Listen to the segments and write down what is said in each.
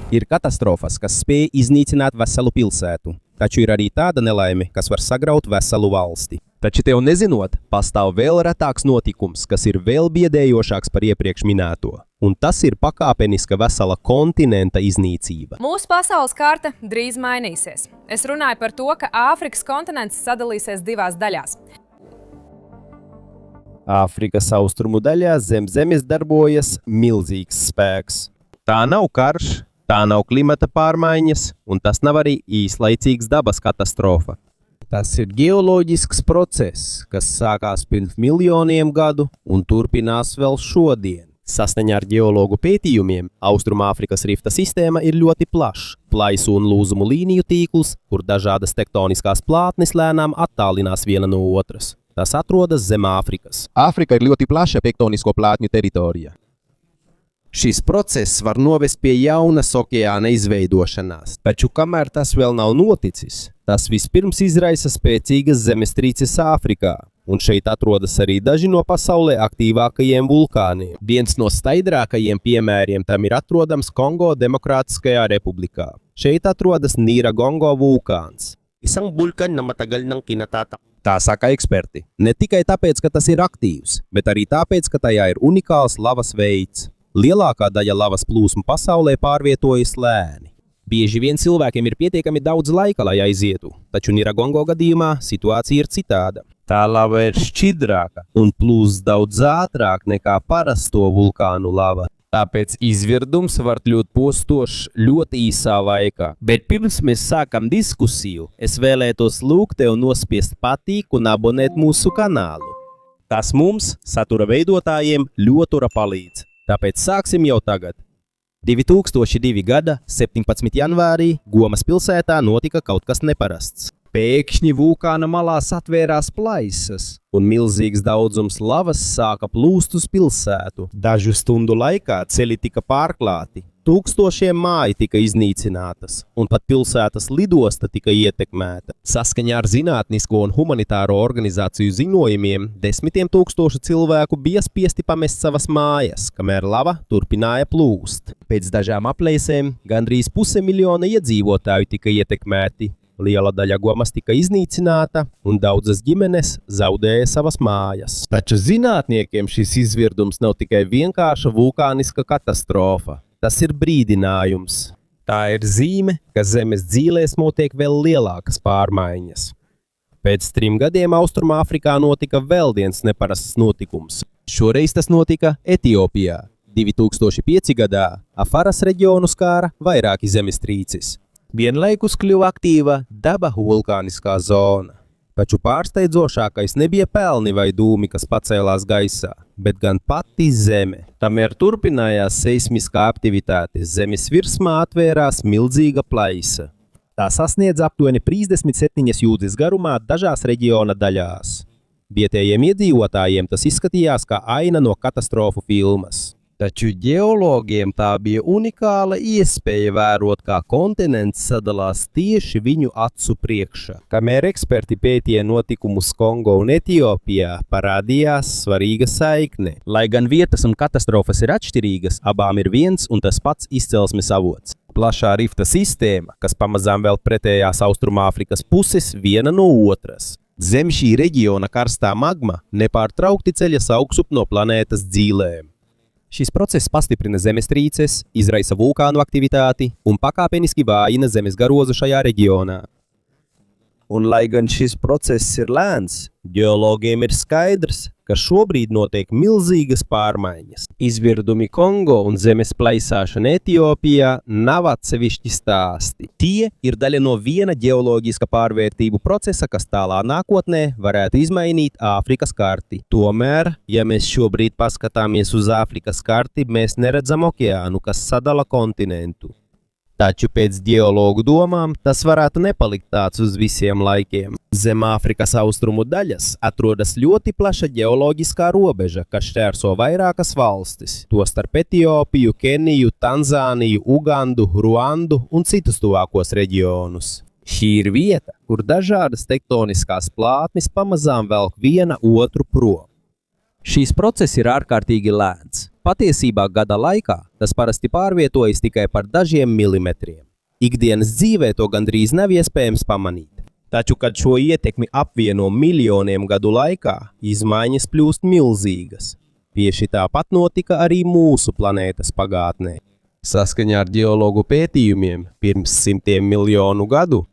Ir katastrofas, kas spēj iznīcināt veselu pilsētu, taču ir arī tāda nelaime, kas var sagraut veselu valsti. Taču tev nezinot, pastāv vēl retāks notikums, kas ir vēl biedējošāks par iepriekš minēto. Un tas ir pakāpeniska vesela kontinenta iznīcība. Mūsu pasaules karte drīz mainīsies. Es runāju par to, ka Āfrikas kontinents sadalīsies divās daļās. Āfrikas austrumu daļā zem zemes darbojas milzīgs spēks. Tā nav karš, tā nav klimata pārmaiņas, un tas nav arī īslaicīgs dabas katastrofa. Tas ir ģeoloģisks process, kas sākās pirms miljoniem gadu un turpinās vēl šodien. Saskaņā ar ģeologu pētījumiem, Austrumāfrikas rifta sistēma ir ļoti plašs, plaisu un lūzumu līniju tīkls, kur dažādas tektoniskās plātnes lēnām attālinās viena no otras. Tas atrodas zem Āfrikas. Āfrika ir ļoti plaša tektonisko plātņu teritorija. Šis process var novest pie jaunas okeāna izveidošanās, taču kamēr tas vēl nav noticis, tas vispirms izraisa spēcīgas zemestrīces Āfrikā, un šeit atrodas arī daži no pasaulē aktīvākajiem vulkāniem. Viens no skaidrākajiem piemēriem tam ir atrodams Kongo Demokrātiskajā republikā. Šeit atrodas Niragongo vulkāns. Isang bulkan na matagal nang kinatatak. Tā saka eksperti. Ne tikai tāpēc, ka tas ir aktīvs, bet arī tāpēc, ka tajā ir unikāls lavas veids. Lielākā daļa lavas plūsmu pasaulē pārvietojas lēni. Bieži vien cilvēkiem ir pietiekami daudz laika, lai aizietu, taču Niragongo gadījumā situācija ir citāda. Tā lava ir šķidrāka un plūst daudz ātrāk nekā parasto vulkānu lava. Tāpēc izvirdums var kļūt postošs ļoti īsā laikā. Bet pirms mēs sākam diskusiju, es vēlētos lūgt tev nospiest patīk un abonēt mūsu kanālu. Tas mums, satura veidotājiem, ļoti palīdz. Tāpēc sāksim jau tagad. 2002. gada 17. janvārī Gomas pilsētā notika kaut kas neparasts. Pēkšņi vulkāna malās atvērās plaisas, un milzīgs daudzums lavas sāka plūst uz pilsētu. Dažu stundu laikā ceļi tika pārklāti, tūkstošiem māju tika iznīcinātas, un pat pilsētas lidosta tika ietekmēta. Saskaņā ar zinātnisko un humanitāro organizāciju ziņojumiem, 10 000 cilvēku bija spiesti pamest savas mājas, kamēr lava turpināja plūst. Pēc dažām aplēsēm gandrīz 500 000 iedzīvotāju tika ietekmēti. Liela daļa Gomas tika iznīcināta, un daudzas ģimenes zaudēja savas mājas. Taču zinātniekiem šis izvirdums nav tikai vienkārša vulkāniska katastrofa. Tas ir brīdinājums. Tā ir zīme, ka zemes dzīlēs notiek vēl lielākas pārmaiņas. Pēc 3 gadiem Austrumāfrikā notika vēl viens neparasts notikums. Šoreiz tas notika Etiopijā. 2005. gadā Afaras reģionu skāra vairāki zemestrīces. Vienlaikus kļuva aktīva daba vulkāniskā zona. Taču pārsteidzošākais nebija pelni vai dūmi, kas pacēlās gaisā, bet gan pati zeme. Tamēr turpinājās seismiskā aktivitāte, zemes virsmā atvērās milzīga plaisa. Tā sasniedz aptuveni 37 jūdzes garumā dažās reģiona daļās. Vietējiem iedzīvotājiem tas izskatījās kā aina no katastrofu filmas. Taču ģeologiem tā bija unikāla iespēja vērot, kā kontinents sadalās tieši viņu acu priekšā. Kamēr eksperti pētīja notikumus Kongo un Etiopijā, parādījās svarīga saikne. Lai gan vietas un katastrofas ir atšķirīgas, abām ir viens un tas pats izcelsmes avots. Plašā rifta sistēma, kas pamazām vēl pretējās Austrumāfrikas puses viena no otras. Zem šī reģiona karstā magma nepārtraukti ceļas augšup no planētas dzīlēm. Šis process pastiprina zemestrīces, izraisa vulkānu aktivitāti un pakāpeniski vājina zemes garozu šajā reģionā. Un lai gan šis process ir lēns, ģeologiem ir skaidrs, ka šobrīd notiek milzīgas pārmaiņas. Izvirdumi Kongo un zemes plaisāšana Etiopijā nav atsevišķi stāsti. Tie ir daļa no viena ģeoloģiska pārvērtību procesa, kas tālā nākotnē varētu izmainīt Āfrikas karti. Tomēr, ja mēs šobrīd paskatāmies uz Āfrikas karti, mēs neredzam okeānu, kas sadala kontinentu. Taču pēc ģeologu domām tas varētu nepalikt tāds uz visiem laikiem. Zem Āfrikas austrumu daļas atrodas ļoti plaša ģeoloģiskā robeža, kas šķērso vairākas valstis, tostarp Etiopiju, Keniju, Tanzāniju, Ugandu, Ruandu un citus tuvākos reģionus. Šī ir vieta, kur dažādas tektoniskās plātnes pamazām velk viena otru prom. Šīs process ir ārkārtīgi lēns. Patiesībā gada laikā tas parasti pārvietojas tikai par dažiem milimetriem. Ikdienas dzīvē to gandrīz nav iespējams pamanīt. Taču, kad šo ietekmi apvieno miljoniem gadu laikā, izmaiņas kļūst milzīgas. Tieši tāpat notika arī mūsu planētas pagātnē. Saskaņā ar ģeologu pētījumiem pirms 100 miljonu gadu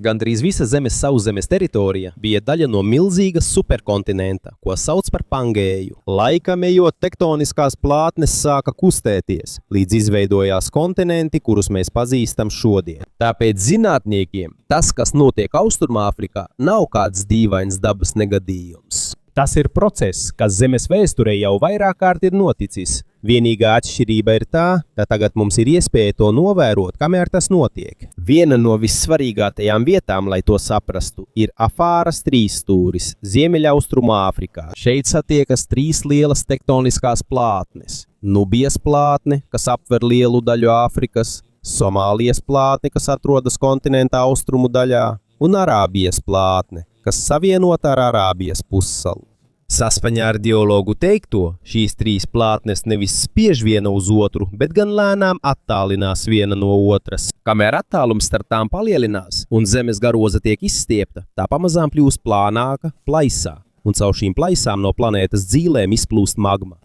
gandrīz visa Zemes sauszemes teritorija bija daļa no milzīgas superkontinenta, ko sauc par Pangēju. Laikam ejot, tektoniskās plātnes sāka kustēties, līdz izveidojās kontinenti, kurus mēs pazīstam šodien. Tāpēc zinātniekiem tas, kas notiek Austrumāfrikā, nav kāds dīvains dabas negadījums. Tas ir process, kas Zemes vēsturē jau vairāk kārt ir noticis. Vienīgā atšķirība ir tā, ka tagad mums ir iespēja to novērot, kamēr tas notiek. Viena no vissvarīgākajām vietām, lai to saprastu, ir Afāras trīsstūris Ziemeļaustrumāfrikā. Šeit satiekas 3 lielas tektoniskās plātnes. Nubijas plātne, kas aptver lielu daļu Āfrikas, Somālijas plātne, kas atrodas kontinenta austrumu daļā, un Arābijas plātne, kas savienota ar Arābijas pussalu. Saskaņā ar ģeologu teikto, šīs 3 plātnes nevis spiež viena uz otru, bet gan lēnām attālinās viena no otras. Kamēr attālums starp tām palielinās un Zemes garoza tiek izstiepta, tā pamazām kļūst plānāka, plaisā, un caur šīm plaisām no planētas dzīlēm izplūst magma.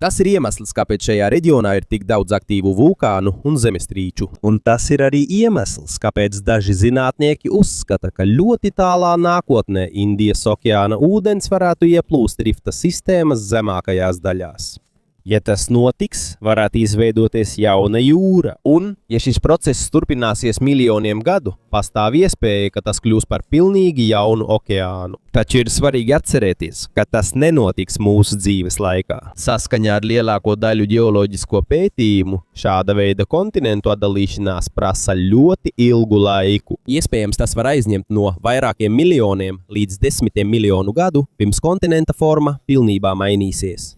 Tas ir iemesls, kāpēc šajā reģionā ir tik daudz aktīvu vulkānu un zemestrīču. Un tas ir arī iemesls, kāpēc daži zinātnieki uzskata, ka ļoti tālā nākotnē Indijas okeāna ūdens varētu ieplūst rifta sistēmas zemākajās daļās. Ja tas notiks, varētu izveidoties jauna jūra, un, ja šis process turpināsies miljoniem gadu, pastāv iespēja, ka tas kļūs par pilnīgi jaunu okeānu. Taču ir svarīgi atcerēties, ka tas nenotiks mūsu dzīves laikā. Saskaņā ar lielāko daļu ģeoloģisko pētījumu, šāda veida kontinentu atdalīšanās prasa ļoti ilgu laiku. Iespējams, tas var aizņemt no vairākiem miljoniem līdz 10 miljonu gadu, pirms kontinenta forma pilnībā mainīsies.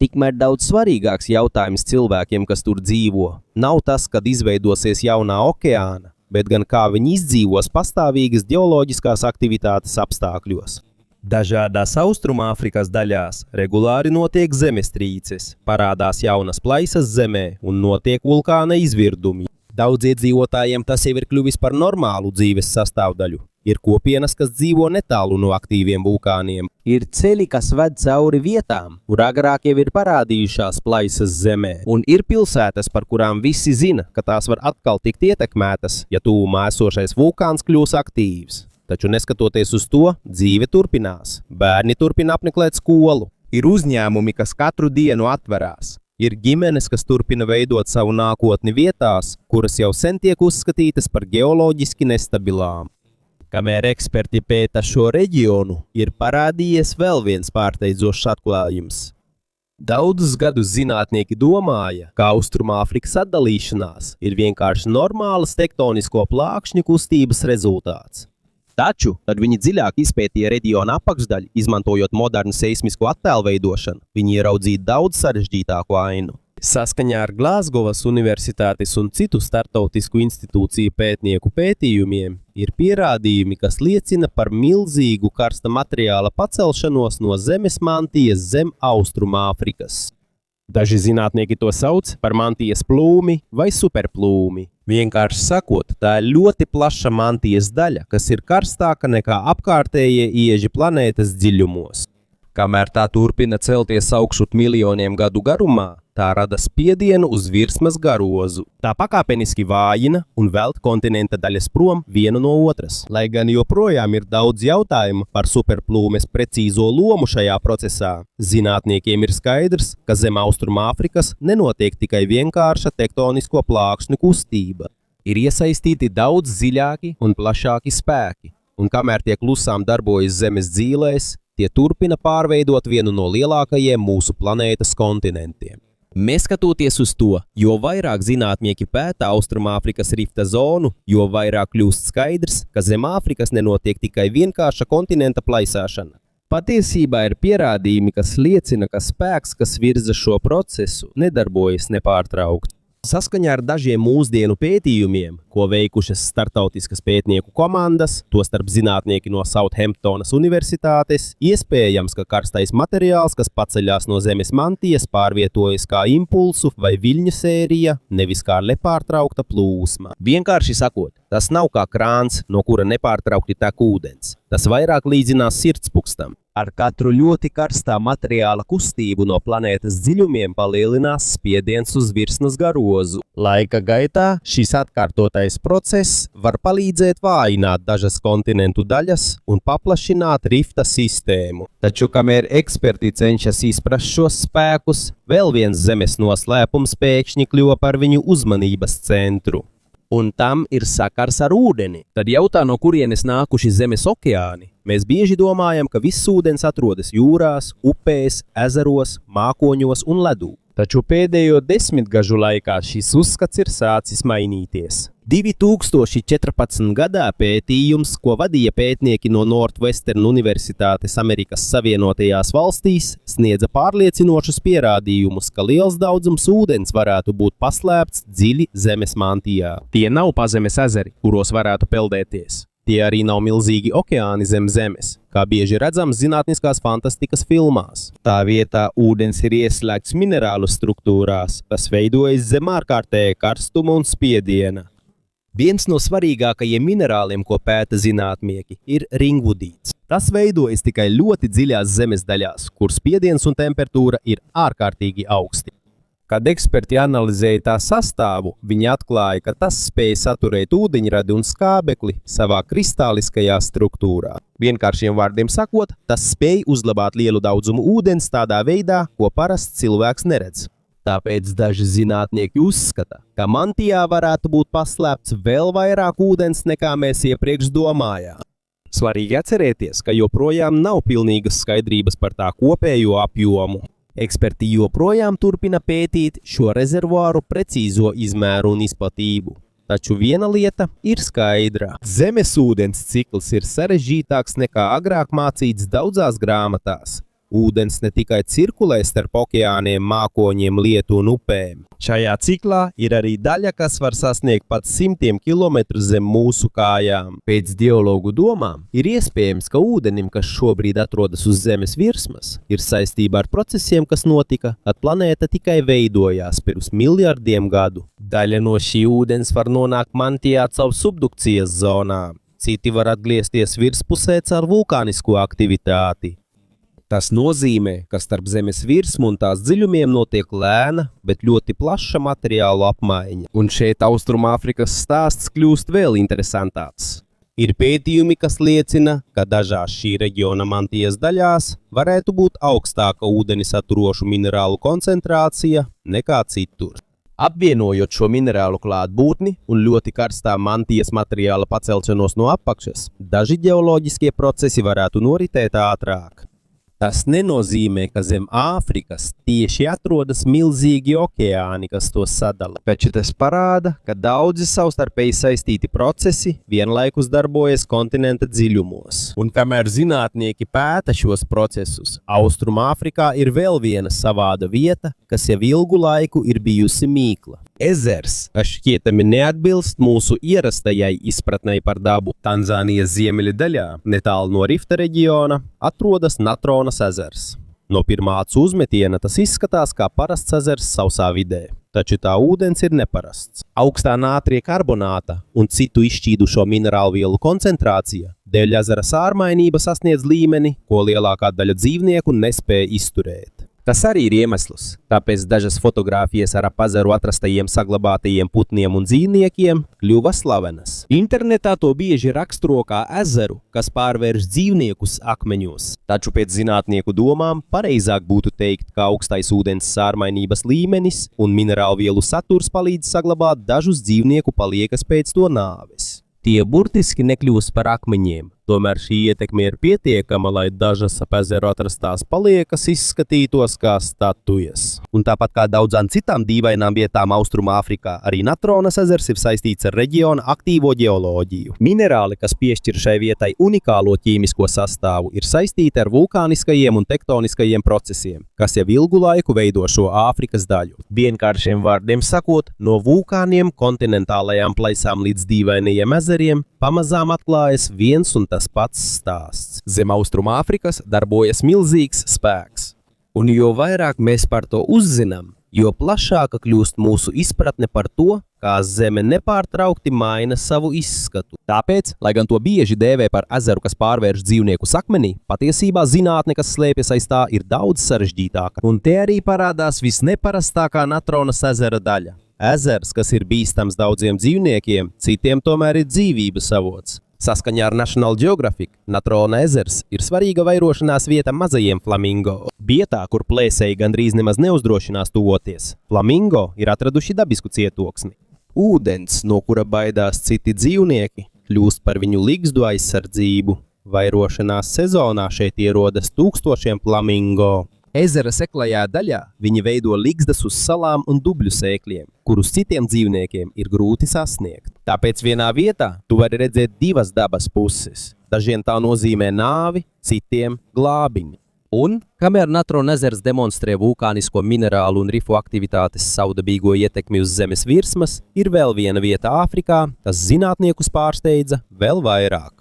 Tikmēr daudz svarīgāks jautājums cilvēkiem, kas tur dzīvo, nav tas, kad izveidosies jaunā okeāna, bet gan kā viņi izdzīvos pastāvīgas ģeoloģiskās aktivitātes apstākļos. Dažādās Austrumāfrikas daļās regulāri notiek zemestrīces, parādās jaunas plaisas zemē un notiek vulkāna izvirdumi. Daudz iedzīvotājiem tas jau ir kļuvis par normālu dzīves sastāvdaļu. Ir kopienas, kas dzīvo netālu no aktīviem vulkāniem. Ir ceļi, kas ved cauri vietām, kur agrāk jau ir parādījušās plaisas zemē. Un ir pilsētas, par kurām visi zina, ka tās var atkal tikt ietekmētas, ja tuvumā esošais vulkāns kļūs aktīvs. Taču neskatoties uz to, dzīve turpinās. Bērni turpina apmeklēt skolu. Ir uzņēmumi, kas katru dienu atverās. Ir ģimenes, kas turpina veidot savu nākotni vietās, kuras jau sen tiek uzskatītas par ģeoloģiski nestabilām. Kamēr eksperti pēta šo reģionu, ir parādījies vēl viens pārsteidzošs atklājums. Daudzus gadus zinātnieki domāja, ka Austrumāfrikas atdalīšanās ir vienkārši normālas tektonisko plākšņu kustības rezultāts. Taču, kad viņi dziļāk izpētīja reģiona apakšdaļu, izmantojot modernu seismisko attēlveidošanu, viņi ieraudzīja daudz sarežģītāku ainu. Saskaņā ar Glāzgovas universitātes un citu starptautisku institūciju pētnieku pētījumiem ir pierādījumi, kas liecina par milzīgu karsta materiāla pacelšanos no zemes mantijas zem Austrumāfrikas. Daži zinātnieki to sauc par mantijas plūmi vai superplūmi. Vienkārši sakot, tā ir ļoti plaša mantijas daļa, kas ir karstāka nekā apkārtējie ieži planētas dziļumos. Kamēr tā turpina celties augšup miljoniem gadu garumā, tā rada spiedienu uz virsmas garozu. Tā pakāpeniski vājina un velt kontinenta daļas prom vienu no otras. Lai gan joprojām ir daudz jautājumu par superplūmes precīzo lomu šajā procesā, zinātniekiem ir skaidrs, ka zem Austrumāfrikas nenotiek tikai vienkārša tektonisko plākšņu kustība. Ir iesaistīti daudz dziļāki un plašāki spēki, un kamēr tie klusām darbojas zemes dzīlēs, tie turpina pārveidot vienu no lielākajiem mūsu planētas kontinentiem. Neskatoties uz to, jo vairāk zinātnieki pēta Austrumāfrikas rifta zonu, jo vairāk kļūst skaidrs, ka zem Āfrikas nenotiek tikai vienkārša kontinenta plaisāšana. Patiesībā ir pierādījumi, kas liecina, ka spēks, kas virza šo procesu, nedarbojas nepārtraukti. Saskaņā ar dažiem mūsdienu pētījumiem, ko veikušas startautiskas pētnieku komandas, tostarp zinātnieki no Southamptonas Universitātes, iespējams, ka karstais materiāls, kas paceļās no Zemes mantijas, pārvietojas kā impulsu vai viļņu sērija, nevis kā nepārtraukta plūsma. Vienkārši sakot, tas nav kā krāns, no kura nepārtraukti tek ūdens. Tas vairāk līdzinās sirdspūkstam. Ar katru ļoti karstā materiāla kustību no planētas dziļumiem palielinās spiediens uz virsmas garozu. Laika gaitā šis atkārtotais process var palīdzēt vājināt dažas kontinentu daļas un paplašināt rifta sistēmu. Taču, kamēr eksperti cenšas izprast šos spēkus, vēl viens Zemes noslēpums pēkšņi kļuva par viņu uzmanības centru. Un tam ir sakars ar ūdeni. Tad jautā, no kurienes nākuši Zemes okeāni. Mēs bieži domājam, ka viss ūdens atrodas jūrās, upēs, ezeros, mākoņos un ledū. Taču pēdējo 10 gažu laikā šis uzskats ir sācis mainīties. 2014. gadā pētījums, ko vadīja pētnieki no Northwestern Universitātes Amerikas Savienotajās valstīs, sniedza pārliecinošus pierādījumus, ka liels daudzums ūdens varētu būt paslēpts dziļi Zemes mantijā. Tie nav pazemes ezeri, kuros varētu peldēties. Tie arī nav milzīgi okeāni zem zemes, kā bieži redzams zinātniskās fantastikas filmās. Tā vietā ūdens ir ieslēgts minerālu struktūrās, kas veidojas zem ārkārtēja karstuma un spiediena. Viens no svarīgākajiem minerāliem, ko pēta zinātnieki, ir ringvudīts. Tas veidojas tikai ļoti dziļās zemes daļās, kur spiediens un temperatūra ir ārkārtīgi augsti. Kad eksperti analizēja tā sastāvu, viņi atklāja, ka tas spēj saturēt ūdeņradi un skābekli savā kristāliskajā struktūrā. Vienkāršiem vārdiem sakot, tas spēj uzglabāt lielu daudzumu ūdens tādā veidā, ko parasts cilvēks neredz. Tāpēc daži zinātnieki uzskata, ka mantijā varētu būt paslēpts vēl vairāk ūdens, nekā mēs iepriekš domājām. Svarīgi atcerēties, ka joprojām nav pilnīgas skaidrības par tā kopējo apjomu. Eksperti joprojām turpina pētīt šo rezervuāru precīzo izmēru un izplatību. Taču viena lieta ir skaidra. Zemes ūdens cikls ir sarežģītāks nekā agrāk mācīts daudzās grāmatās. Ūdens ne tikai cirkulē starp okeāniem, mākoņiem, lietu un upēm. Šajā ciklā ir arī daļa, kas var sasniegt pat 100 kilometru zem mūsu kājām. Pēc ģeologu domām ir iespējams, ka ūdenim, kas šobrīd atrodas uz Zemes virsmas, ir saistība ar procesiem, kas notika, kad planēta tikai veidojās pirms miljardiem gadu. Daļa no šī ūdens var nonākt mantijā caur subdukcijas zonām. Citi var atgriezties virspusē caur vulkānisko aktivitāti. Tas nozīmē, ka starp Zemes virsmu un tās dziļumiem notiek lēna, bet ļoti plaša materiālu apmaiņa. Un šeit Austrumāfrikas stāsts kļūst vēl interesantāks. Ir pētījumi, kas liecina, ka dažās šī reģiona mantijas daļās varētu būt augstāka ūdeni saturošu minerālu koncentrācija nekā citur. Apvienojot šo minerālu klātbūtni un ļoti karstā mantijas materiāla pacelšanos no apakšas, daži ģeoloģiskie procesi varētu noritēt ātrāk. Tas nenozīmē, ka zem Āfrikas tieši atrodas milzīgi okeāni, kas to sadala. Taču tas parāda, ka daudzi savstarpēji saistīti procesi vienlaikus darbojas kontinenta dziļumos. Un kamēr zinātnieki pēta šos procesus, Austrumāfrikā ir vēl viena savāda vieta, kas jau ilgu laiku ir bijusi mīkla. Ezers, kas šķietami neatbilst mūsu ierastajai izpratnei par dabu. Tanzānijas ziemeļa daļā, netālu no Rifta reģiona, atrodas Natronas ezers. No pirmā acu uzmetiena tas izskatās kā parasts ezers sausā vidē, taču tā ūdens ir neparasts. Augstā nātrija karbonāta un citu izšķīdušo minerālu vielu koncentrācija dēļ ezera sārmainība sasniedz līmeni, ko lielākā daļa dzīvnieku nespēja izturēt. Tas arī ir iemesls, kāpēc dažas fotogrāfijas ar ap ezeru atrastajiem saglabātajiem putniem un dzīvniekiem kļuva slavenas. Internetā to bieži raksturo kā ezeru, kas pārvērš dzīvniekus akmeņos. Taču pēc zinātnieku domām pareizāk būtu teikt, ka augstais ūdens sārmainības līmenis un minerālu vielu saturs palīdz saglabāt dažus dzīvnieku paliekas pēc to nāves. Tie burtiski nekļūst par akmeņiem, Tomēr šī ietekme ir pietiekama, lai dažas ap ezeru atrastās paliekas izskatītos kā statujas. Un tāpat kā daudzām citām dīvainām vietām Austrumāfrikā, arī Natronas ezers ir saistīts ar reģiona aktīvo ģeoloģiju. Minerāli, kas piešķir šai vietai unikālo ķīmisko sastāvu, ir saistīti ar vulkāniskajiem un tektoniskajiem procesiem, kas jau ilgu laiku veido šo Āfrikas daļu. Vienkāršiem vārdiem sakot, no vulkāniem, kontinentālajām plaisām līdz dīvainajiem ezeriem pamazām atklājas viens un tas pats stāsts. Zem Austrumāfrikas darbojas milzīgs spēks. Un jo vairāk mēs par to uzzinām, jo plašāka kļūst mūsu izpratne par to, kā Zeme nepārtraukti maina savu izskatu. Tāpēc, lai gan to bieži dēvē par ezeru, kas pārvērš dzīvniekus akmenī, patiesībā zinātne, kas slēpjas aiz tā, ir daudz sarežģītāka. Un te arī parādās visneparastākā Natronas ezera daļa. Ezers, kas ir bīstams daudziem dzīvniekiem, citiem tomēr ir dzīvības avots. Saskaņā ar National Geographic, Natrona ezers ir svarīga vairošanās vieta mazajiem flamingo. Vietā, kur plēsēji gandrīz nemaz neuzdrošinās tuvoties, flamingo ir atraduši dabisku cietoksni. Ūdens, no kura baidās citi dzīvnieki, kļūst par viņu ligzdu aizsardzību. Vairošanās sezonā šeit ierodas tūkstošiem flamingo. Ezera seklajā daļā viņi veido ligzdas uz salām un dubļu sēkļiem, kurus citiem dzīvniekiem ir grūti sasniegt. Tāpēc vienā vietā tu vari redzēt divas dabas puses. Dažiem tā nozīmē nāvi, citiem glābiņu. Un, kamēr Natrona ezers demonstrē vulkānisko minerālu un rifu aktivitātes savdabīgo ietekmi uz zemes virsmas, ir vēl viena vieta Āfrikā, kas zinātniekus pārsteidza vēl vairāk.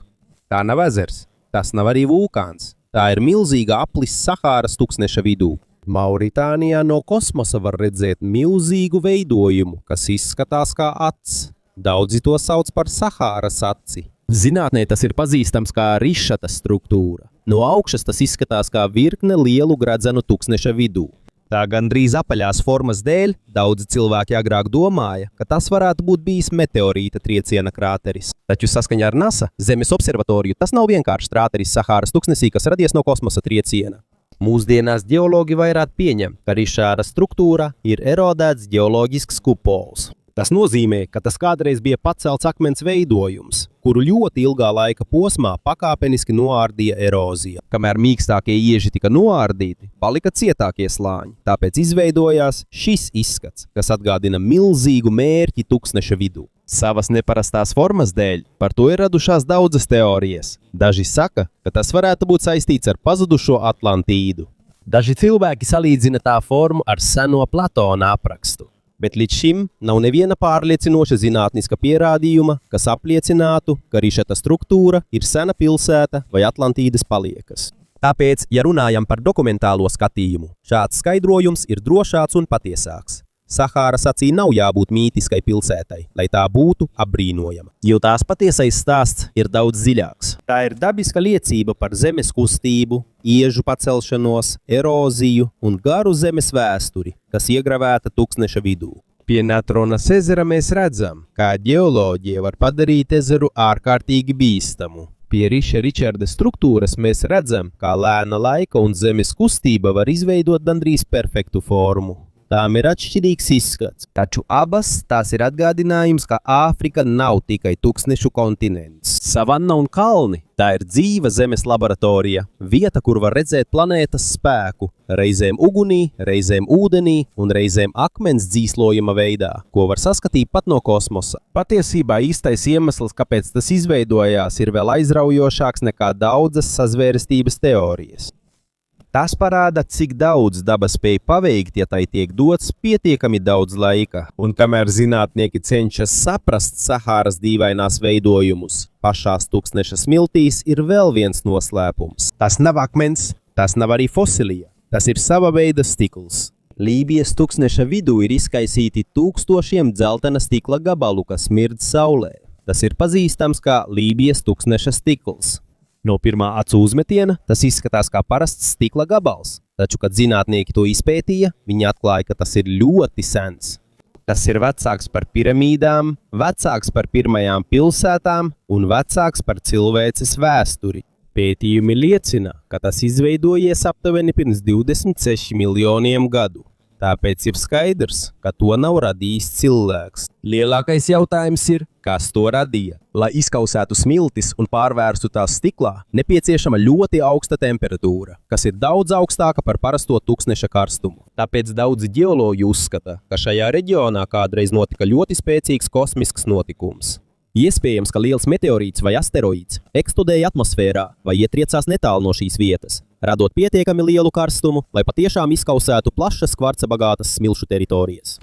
Tā nav ezers, tas nav arī vulkāns. Tā ir milzīga aplis Sahāras tuksneša vidū. Mauritānijā no kosmosa var redzēt milzīgu veidojumu, kas izskatās kā acs. Daudzi to sauc par Sahāras aci. Zinātnē tas ir pazīstams kā rišata struktūra. No augšas tas izskatās kā virkne lielu gradzenu tuksneša vidū. Tā gandrīz apaļās formas dēļ daudzi cilvēki agrāk domāja, ka tas varētu būt bijis meteorīta trieciena krāteris. Taču saskaņā ar NASA Zemes observatoriju tas nav vienkārši krāteris Sahāras tuksnesī, kas radies no kosmosa trieciena. Mūsdienās ģeologi vairāk pieņem, ka rišāra struktūra ir erodēts ģeoloģisks kupols. Tas nozīmē, ka tas kādreiz bija pacelts akmens veidojums, kuru ļoti ilgā laika posmā pakāpeniski noārdīja erozija. Kamēr mīkstākie ieži tika noārdīti, palika cietākie slāņi, tāpēc izveidojās šis izskats, kas atgādina milzīgu mērķi tuksneša vidū. Savas neparastās formas dēļ par to ir radušās daudzas teorijas. Daži saka, ka tas varētu būt saistīts ar pazudušo Atlantīdu. Daži cilvēki salīdzina tā formu ar seno Platona aprakstu. Bet līdz šim nav neviena pārliecinoša zinātniska pierādījuma, kas apliecinātu, ka rišata struktūra ir sena pilsēta vai Atlantīdas paliekas. Tāpēc, ja runājam par dokumentālo skatījumu, šāds skaidrojums ir drošāks un patiesāks. Sahāras acī nav jābūt mītiskai pilsētai, lai tā būtu apbrīnojama, jo tās patiesais stāsts ir daudz dziļāks. Tā ir dabiska liecība par zemes kustību, iežu pacelšanos, eroziju un garu zemes vēsturi, kas iegravēta tuksneša vidū. Pie Natronas ezera mēs redzam, kā ģeoloģija var padarīt ezeru ārkārtīgi bīstamu. Pie Ričarda struktūras mēs redzam, kā lēna laika un zemes kustība var izveidot gandrīz perfektu formu. Tām ir atšķirīgs izskats, taču abas tās ir atgādinājums, ka Āfrika nav tikai tuksnešu kontinents. Savanna un kalni – tā ir dzīva zemes laboratorija, vieta, kur var redzēt planētas spēku, reizēm ugunī, reizēm ūdenī un reizēm akmens dzīslojuma veidā, ko var saskatīt pat no kosmosa. Patiesībā īstais iemesls, kāpēc tas izveidojās, ir vēl aizraujošāks nekā daudzas sazvērestības teorijas. Tas parāda, cik daudz daba spēj paveikt, ja tai tiek dots pietiekami daudz laika. Un kamēr zinātnieki cenšas saprast Sahāras dīvainās veidojumus, pašās tuksneša smiltīs ir vēl viens noslēpums. Tas nav akmens, tas nav arī fosilija, tas ir sava veida stikls. Lībijas tuksneša vidū ir izkaisīti tūkstošiem dzeltena stikla gabalu, kas smirdz saulē. Tas ir pazīstams kā Lībijas tuksneša stikls. No pirmā acu uzmetiena tas izskatās kā parasts stikla gabals, taču, kad zinātnieki to izpētīja, viņi atklāja, ka tas ir ļoti sens. Tas ir vecāks par piramīdām, vecāks par pirmajām pilsētām un vecāks par cilvēces vēsturi. Pētījumi liecina, ka tas izveidojies aptuveni pirms 26 miljoniem gadu. Tāpēc ir skaidrs, ka to nav radījis cilvēks. Lielākais jautājums ir, Kas to radīja? lai izkausētu smiltis un pārvērstu tās stiklā, Nepieciešama ļoti augsta temperatūra, kas ir daudz augstāka par parasto tuksneša karstumu. tāpēc daudzi ģeoloģi uzskata, Ka šajā reģionā kādreiz notika ļoti spēcīgs kosmisks notikums. Iespējams, ka liels meteorīts vai asteroīds eksplodēja atmosfērā vai ietriecās netālu no šīs vietas, radot pietiekami lielu karstumu, lai patiešām izkausētu plašas kvarca bagātas smilšu teritorijas.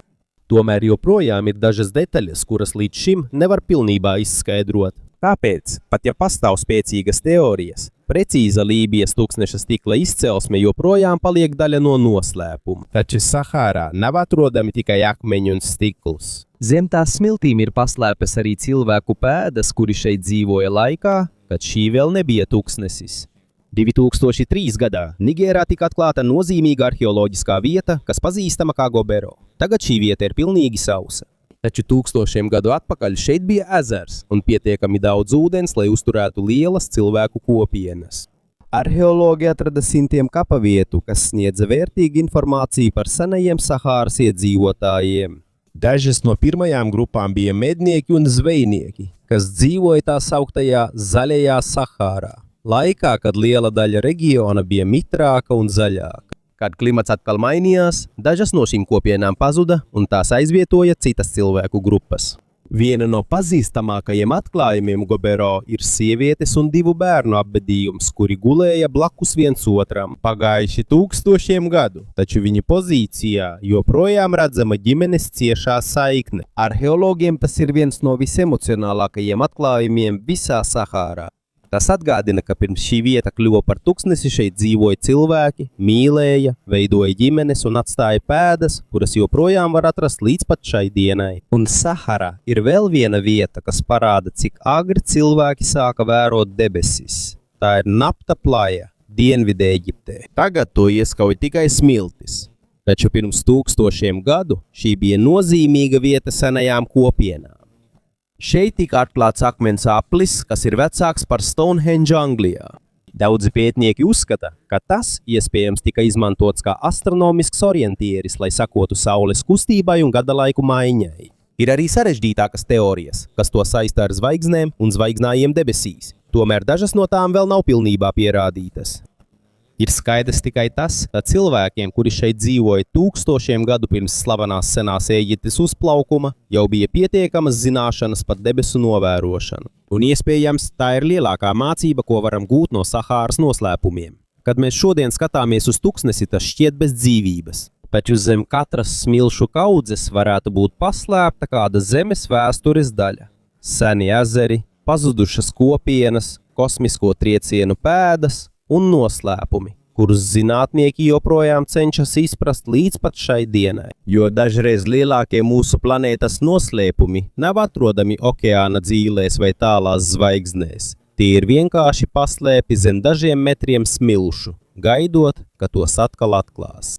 Tomēr joprojām ir dažas detaļas, kuras līdz šim nevar pilnībā izskaidrot. Tāpēc, pat ja pastāv spēcīgas teorijas, precīza Lībijas tuksneša stikla izcelsme joprojām paliek daļa no noslēpuma. Taču Sahārā nav atrodami tikai akmeņi un stikls. zem tās smiltīm ir paslēpes arī cilvēku pēdas, kuri šeit dzīvoja laikā, Kad šī vēl nebija tuksnesis. 2003. gadā Nigērā tika atklāta nozīmīga arheoloģiskā vieta, kas pazīstama kā Gobero. Tagad šī vieta ir pilnīgi sausa. Taču tūkstošiem gadu atpakaļ šeit bija ezers un pietiekami daudz ūdens, lai uzturētu lielas cilvēku kopienas. Arheologi atrada simtiem kapavietu, kas sniedza vērtīgu informāciju par senajiem Sahāras iedzīvotājiem. Dažas no pirmajām grupām bija mednieki un zvejnieki, kas dzīvoja tā sauktajā Zaļajā Sahārā, laikā, kad liela daļa reģiona bija mitrāka un zaļāka. Kad klimats atkal mainījās, dažas no šīm kopienām pazuda un tās aizvietoja citas cilvēku grupas. Viena no pazīstamākajiem atklājumiem Gobero ir sievietes un 2 bērnu apbedījums, kuri gulēja blakus viens otram pagājuši tūkstošiem gadu, taču viņa pozīcijā joprojām redzama ģimenes ciešā saikne. Arheologiem tas ir viens no visemocionālākajiem atklājumiem visā Sahārā. Tas atgādina, ka pirms šī vieta kļuva par tuksnesi, šeit dzīvoja cilvēki, mīlēja, veidoja ģimenes un atstāja pēdas, kuras joprojām var atrast līdz pat šai dienai. Un Sahara ir vēl viena vieta, kas parāda, cik agri cilvēki sāka vērot debesis. Tā ir Napta plaja, Dienvidē Eģiptē. Tagad to ieskauj tikai smiltis. Taču pirms tūkstošiem gadu šī bija nozīmīga vieta senajām kopienām. Šeit tika atklāts akmens aplis, kas ir vecāks par Stonehenge Anglijā. Daudzi pētnieki uzskata, ka tas iespējams tika izmantots kā astronomisks orientieris, lai sakotu saules kustībai un gada laiku maiņai. Ir arī sarežģītākas teorijas, kas to saista ar zvaigznēm un zvaigznājiem debesīs, tomēr dažas no tām vēl nav pilnībā pierādītas. Ir skaidrs tikai tas, ka cilvēkiem, kuri šeit dzīvoja tūkstošiem gadu pirms slavenās senās Ēģiptes uzplaukuma, jau bija pietiekamas zināšanas par debesu novērošanu. Un iespējams, tā ir lielākā mācība, ko varam gūt no Sahāras noslēpumiem. Kad mēs šodien skatāmies uz tuksnesi, tas šķiet bez dzīvības. Taču zem katras smilšu kaudzes varētu būt paslēpta kāda zemes vēstures daļa. Seni ezeri, pazudušas kopienas, kosmisko triecienu pēdas un noslēpumi, kurus zinātnieki joprojām cenšas izprast līdz pat šai dienai. Jo dažreiz lielākie mūsu planētas noslēpumi nav atrodami okeāna dzīlēs vai tālās zvaigznēs. Tie ir vienkārši paslēpi zem dažiem metriem smilšu, gaidot, ka tos atkal atklās.